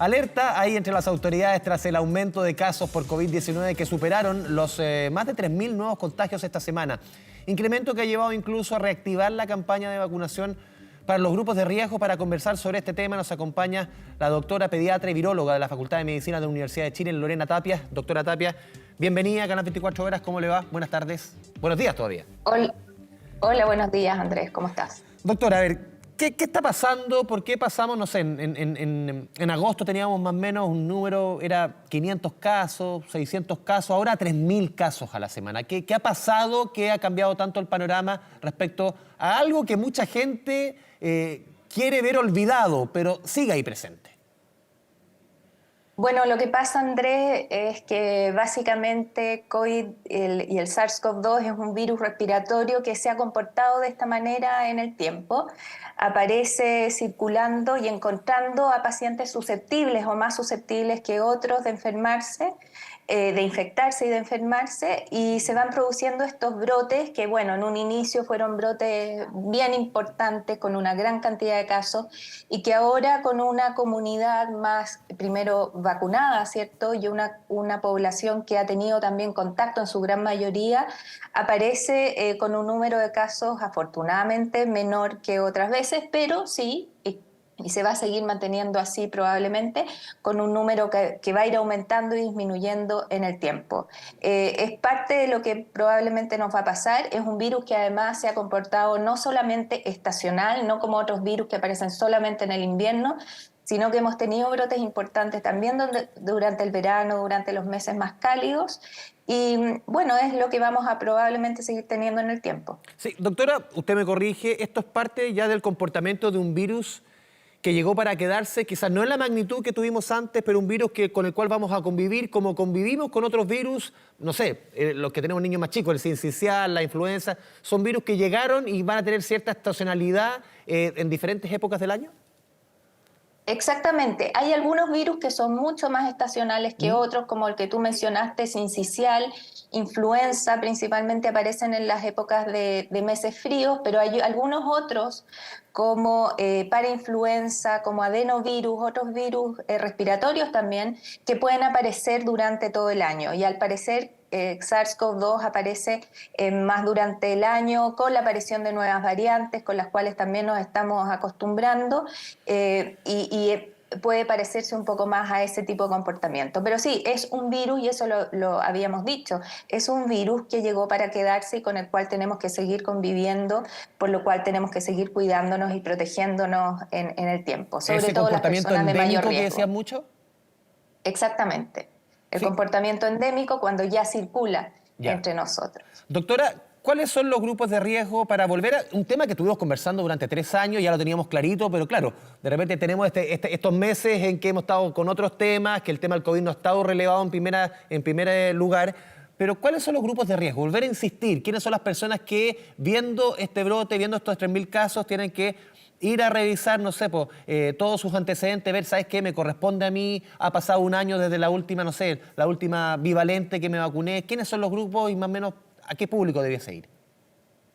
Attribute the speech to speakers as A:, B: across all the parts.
A: Alerta hay entre las autoridades tras el aumento de casos por COVID-19 que superaron los más de 3.000 nuevos contagios esta semana. Incremento que ha llevado incluso a reactivar la campaña de vacunación para los grupos de riesgo. Para conversar sobre este tema nos acompaña la doctora pediatra y viróloga de la Facultad de Medicina de la Universidad de Chile, Lorena Tapia. Doctora Tapia, bienvenida a Canal 24 Horas. ¿Cómo le va? Buenas tardes. Buenos días todavía.
B: Hola, buenos días, Andrés. ¿Cómo estás?
A: Doctora, a ver, ¿qué está pasando? ¿Por qué pasamos, no sé, en agosto teníamos más o menos un número, era 500 casos, 600 casos, ahora 3.000 casos a la semana? ¿Qué ha pasado? ¿Qué ha cambiado tanto el panorama respecto a algo que mucha gente quiere ver olvidado, pero sigue ahí presente?
B: Bueno, lo que pasa, Andrés, es que básicamente COVID y el SARS-CoV-2 es un virus respiratorio que se ha comportado de esta manera en el tiempo. Aparece circulando y encontrando a pacientes susceptibles o más susceptibles que otros de enfermarse, de infectarse y de enfermarse, y se van produciendo estos brotes que, bueno, en un inicio fueron brotes bien importantes con una gran cantidad de casos y que ahora con una comunidad más, primero vacunada, ¿cierto? Y una población que ha tenido también contacto en su gran mayoría, aparece con un número de casos afortunadamente menor que otras veces, pero sí, y se va a seguir manteniendo así probablemente, con un número que va a ir aumentando y disminuyendo en el tiempo. Es parte de lo que probablemente nos va a pasar. Es un virus que además se ha comportado no solamente estacional, no como otros virus que aparecen solamente en el invierno, sino que hemos tenido brotes importantes también durante el verano, durante los meses más cálidos, y bueno, es lo que vamos a probablemente seguir teniendo en el tiempo.
A: Sí, doctora, usted me corrige, esto es parte ya del comportamiento de un virus que llegó para quedarse, quizás no en la magnitud que tuvimos antes, pero un virus con el cual vamos a convivir como convivimos con otros virus, no sé, los que tenemos niños más chicos, el sincicial, la influenza, son virus que llegaron y van a tener cierta estacionalidad en diferentes épocas del año.
B: Exactamente. Hay algunos virus que son mucho más estacionales que otros, como el que tú mencionaste, sincicial, influenza, principalmente aparecen en las épocas de meses fríos, pero hay algunos otros como parainfluenza, como adenovirus, otros virus respiratorios también, que pueden aparecer durante todo el año. Y al parecer SARS-CoV-2 aparece más durante el año, con la aparición de nuevas variantes, con las cuales también nos estamos acostumbrando, y puede parecerse un poco más a ese tipo de comportamiento. Pero sí, es un virus, y eso lo habíamos dicho, es un virus que llegó para quedarse y con el cual tenemos que seguir conviviendo, por lo cual tenemos que seguir cuidándonos y protegiéndonos en el tiempo, sobre todo las personas de mayor riesgo.
A: Que decían mucho.
B: Exactamente. El
A: Sí.
B: comportamiento endémico cuando ya circula entre nosotros.
A: Doctora, ¿cuáles son los grupos de riesgo para volver a un tema que estuvimos conversando durante 3 años? Ya lo teníamos clarito, pero claro, de repente tenemos estos meses en que hemos estado con otros temas, que el tema del COVID no ha estado relevado en primer lugar. Pero ¿cuáles son los grupos de riesgo? Volver a insistir, ¿quiénes son las personas que viendo este brote, viendo estos 3.000 casos, tienen que ir a revisar, no sé, todos sus antecedentes, ver, ¿sabes qué? Me corresponde a mí, ha pasado un año desde la última, no sé, la última bivalente que me vacuné. ¿Quiénes son los grupos y más o menos a qué público debiese ir?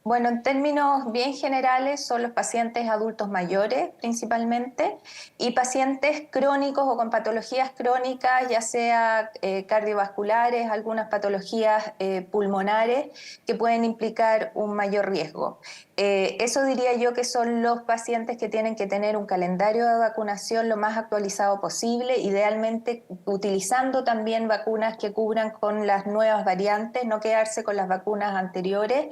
B: Bueno, en términos bien generales son los pacientes adultos mayores principalmente y pacientes crónicos o con patologías crónicas, ya sea cardiovasculares, algunas patologías pulmonares que pueden implicar un mayor riesgo. Eso diría yo que son los pacientes que tienen que tener un calendario de vacunación lo más actualizado posible, idealmente utilizando también vacunas que cubran con las nuevas variantes, no quedarse con las vacunas anteriores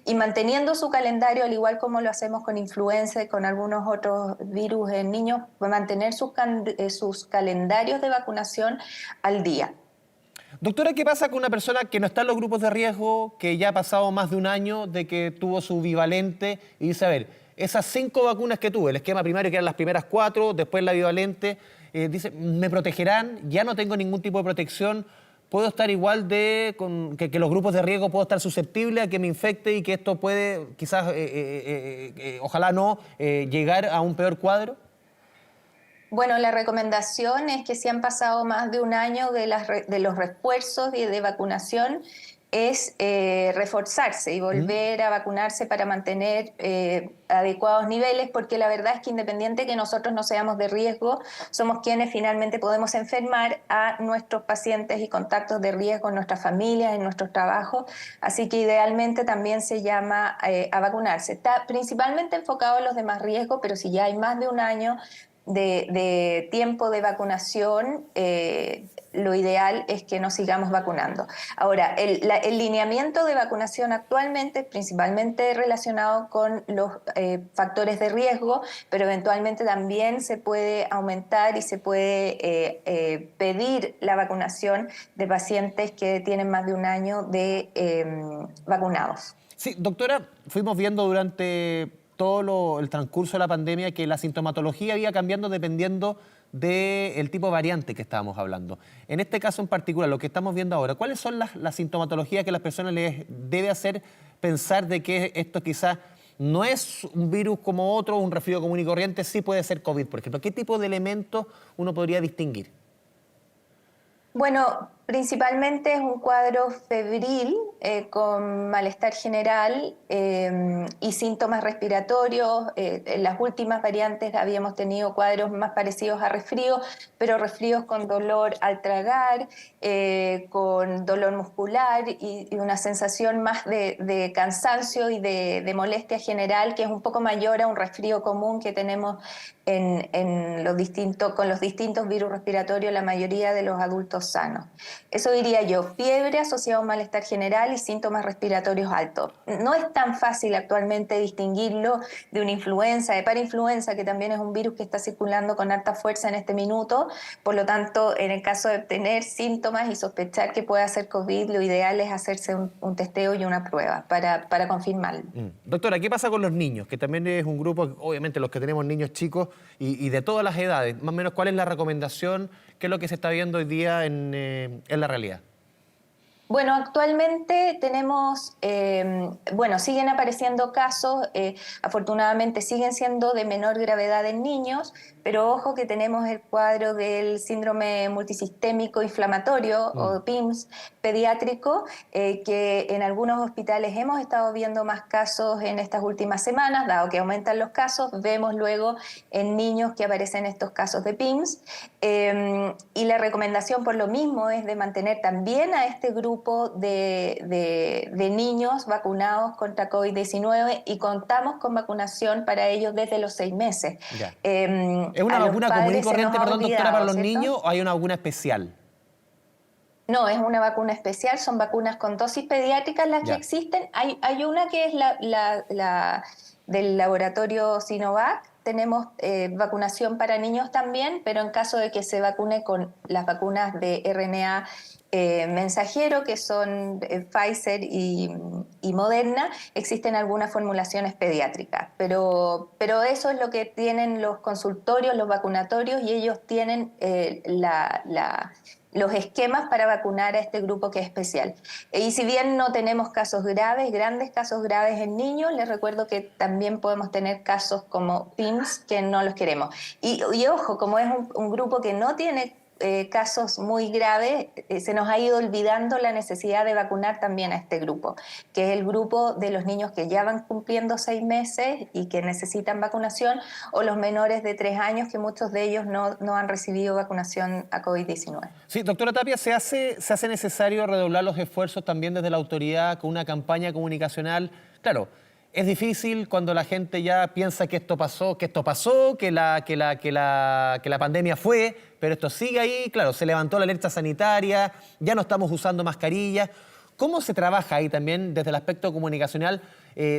B: y manteniendo su calendario, al igual como lo hacemos con influenza y con algunos otros virus en niños, mantener sus calendarios de vacunación al día.
A: Doctora, ¿qué pasa con una persona que no está en los grupos de riesgo, que ya ha pasado más de un año de que tuvo su bivalente y dice, a ver, esas 5 vacunas que tuve, el esquema primario que eran las primeras 4, después la bivalente, dice, ¿me protegerán? Ya no tengo ningún tipo de protección. ¿Puedo estar igual que los grupos de riesgo, puedo estar susceptible a que me infecte y que esto puede, quizás, ojalá no, llegar a un peor cuadro?
B: Bueno, la recomendación es que si han pasado más de un año de los refuerzos de vacunación, es reforzarse y volver a vacunarse para mantener adecuados niveles, porque la verdad es que independiente que nosotros no seamos de riesgo, somos quienes finalmente podemos enfermar a nuestros pacientes y contactos de riesgo en nuestras familias, en nuestros trabajos, así que idealmente también se llama a vacunarse. Está principalmente enfocado en los demás riesgos, pero si ya hay más de un año de tiempo de vacunación, lo ideal es que nos sigamos vacunando. Ahora, el lineamiento de vacunación actualmente es principalmente relacionado con los factores de riesgo, pero eventualmente también se puede aumentar y se puede pedir la vacunación de pacientes que tienen más de un año de vacunados.
A: Sí, doctora, fuimos viendo durante todo el transcurso de la pandemia que la sintomatología iba cambiando dependiendo del tipo de variante que estábamos hablando. En este caso en particular, lo que estamos viendo ahora, ¿cuáles son las sintomatologías que a las personas les debe hacer pensar de que esto quizás no es un virus como otro, un resfrío común y corriente, sí puede ser COVID, por ejemplo? ¿Qué tipo de elementos uno podría distinguir?
B: Bueno, principalmente es un cuadro febril con malestar general y síntomas respiratorios. En las últimas variantes habíamos tenido cuadros más parecidos a resfrío, pero resfríos con dolor al tragar, con dolor muscular y una sensación más de cansancio y de molestia general, que es un poco mayor a un resfrío común que tenemos con los distintos virus respiratorios, la mayoría de los adultos sanos. Eso diría yo, fiebre asociada a un malestar general y síntomas respiratorios altos. No es tan fácil actualmente distinguirlo de una influenza, de parainfluenza, que también es un virus que está circulando con alta fuerza en este minuto. Por lo tanto, en el caso de tener síntomas y sospechar que pueda ser COVID, lo ideal es hacerse un testeo y una prueba para confirmarlo.
A: Doctora, ¿qué pasa con los niños? Que también es un grupo, obviamente los que tenemos niños chicos y de todas las edades. Más o menos, ¿cuál es la recomendación? ¿Qué es lo que se está viendo hoy día en la realidad?
B: Bueno, actualmente tenemos, siguen apareciendo casos, afortunadamente siguen siendo de menor gravedad en niños, pero ojo que tenemos el cuadro del síndrome multisistémico inflamatorio o PIMS pediátrico, que en algunos hospitales hemos estado viendo más casos en estas últimas semanas, dado que aumentan los casos, vemos luego en niños que aparecen estos casos de PIMS, y la recomendación por lo mismo es de mantener también a este grupo de niños vacunados contra COVID-19 y contamos con vacunación para ellos desde los 6 meses.
A: Ya. ¿Es una vacuna común y corriente, perdón, doctora, para los
B: ¿cierto?
A: niños o hay una vacuna especial?
B: No, es una vacuna especial, son vacunas con dosis pediátricas las que
A: Ya.
B: existen. Hay una que es la del laboratorio Sinovac. Tenemos vacunación para niños también, pero en caso de que se vacune con las vacunas de RNA mensajero, que son Pfizer y Moderna, existen algunas formulaciones pediátricas. Pero eso es lo que tienen los consultorios, los vacunatorios, y ellos tienen los esquemas para vacunar a este grupo que es especial. Y si bien no tenemos casos graves, grandes casos graves en niños, les recuerdo que también podemos tener casos como PIMS que no los queremos. Y ojo, como es un grupo que no tiene casos muy graves, se nos ha ido olvidando la necesidad de vacunar también a este grupo, que es el grupo de los niños que ya van cumpliendo 6 meses y que necesitan vacunación, o los menores de 3 años, que muchos de ellos no han recibido vacunación a COVID-19.
A: Sí, doctora Tapia, ¿se hace necesario redoblar los esfuerzos también desde la autoridad con una campaña comunicacional? Claro, es difícil cuando la gente ya piensa que esto pasó, que la pandemia fue, pero esto sigue ahí. Claro, se levantó la alerta sanitaria, ya no estamos usando mascarillas. ¿Cómo se trabaja ahí también desde el aspecto comunicacional,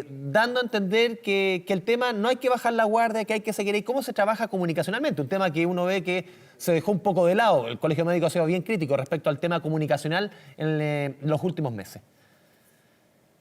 A: dando a entender que el tema no hay que bajar la guardia, que hay que seguir ahí? ¿Cómo se trabaja comunicacionalmente? Un tema que uno ve que se dejó un poco de lado. El Colegio Médico ha sido bien crítico respecto al tema comunicacional en los últimos meses.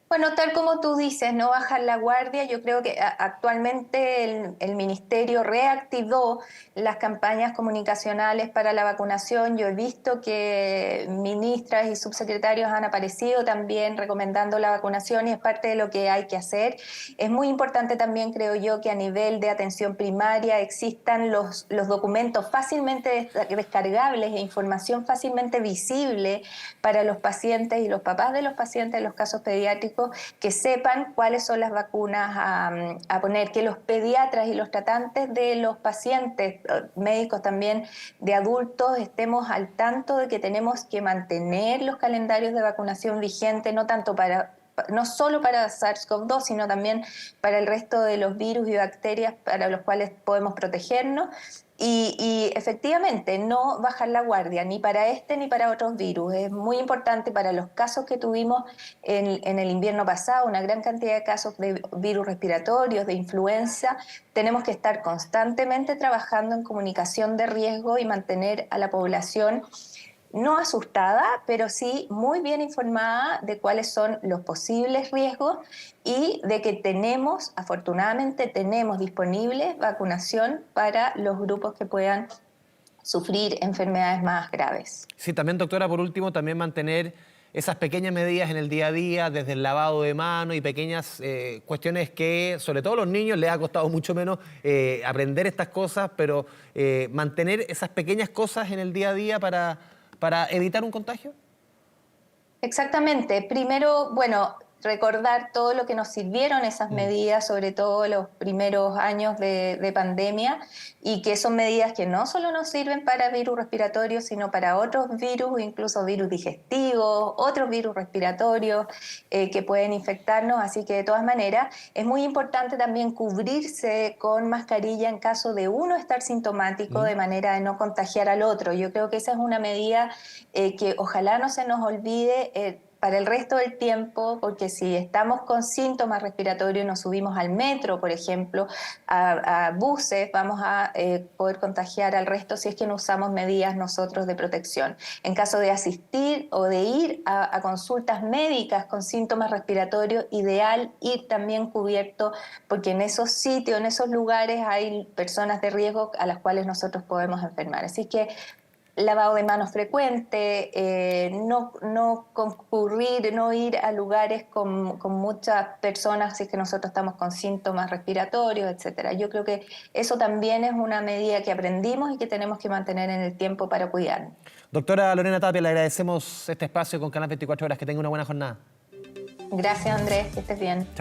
B: Bueno, tal como tú dices, no bajar la guardia. Yo creo que actualmente el Ministerio reactivó las campañas comunicacionales para la vacunación. Yo he visto que ministras y subsecretarios han aparecido también recomendando la vacunación y es parte de lo que hay que hacer. Es muy importante también, creo yo, que a nivel de atención primaria existan los documentos fácilmente descargables e información fácilmente visible para los pacientes y los papás de los pacientes en los casos pediátricos, que sepan cuáles son las vacunas a poner, que los pediatras y los tratantes de los pacientes, médicos también de adultos, estemos al tanto de que tenemos que mantener los calendarios de vacunación vigentes, no solo para SARS-CoV-2, sino también para el resto de los virus y bacterias para los cuales podemos protegernos. Y efectivamente, no bajar la guardia ni para este ni para otros virus. Es muy importante para los casos que tuvimos en el invierno pasado, una gran cantidad de casos de virus respiratorios, de influenza. Tenemos que estar constantemente trabajando en comunicación de riesgo y mantener a la población no asustada, pero sí muy bien informada de cuáles son los posibles riesgos y de que afortunadamente tenemos disponible vacunación para los grupos que puedan sufrir enfermedades más graves.
A: Sí, también, doctora, por último, también mantener esas pequeñas medidas en el día a día, desde el lavado de manos y pequeñas cuestiones que, sobre todo a los niños, les ha costado mucho menos aprender estas cosas, pero mantener esas pequeñas cosas en el día a día para evitar un contagio.
B: Exactamente. Primero, bueno, recordar todo lo que nos sirvieron esas medidas, sobre todo los primeros años de pandemia, y que son medidas que no solo nos sirven para virus respiratorios, sino para otros virus, incluso virus digestivos, otros virus respiratorios que pueden infectarnos. Así que de todas maneras es muy importante también cubrirse con mascarilla en caso de uno estar sintomático, de manera de no contagiar al otro. Yo creo que esa es una medida que ojalá no se nos olvide para el resto del tiempo, porque si estamos con síntomas respiratorios y nos subimos al metro, por ejemplo, a buses, vamos a poder contagiar al resto si es que no usamos medidas nosotros de protección. En caso de asistir o de ir a consultas médicas con síntomas respiratorios, ideal ir también cubierto, porque en esos sitios, en esos lugares hay personas de riesgo a las cuales nosotros podemos enfermar. Así que lavado de manos frecuente, no concurrir, no ir a lugares con muchas personas si es que nosotros estamos con síntomas respiratorios, etcétera. Yo creo que eso también es una medida que aprendimos y que tenemos que mantener en el tiempo para cuidarnos.
A: Doctora Lorena Tapia, le agradecemos este espacio con Canal 24 Horas. Que tenga una buena jornada.
B: Gracias, Andrés, que estés bien.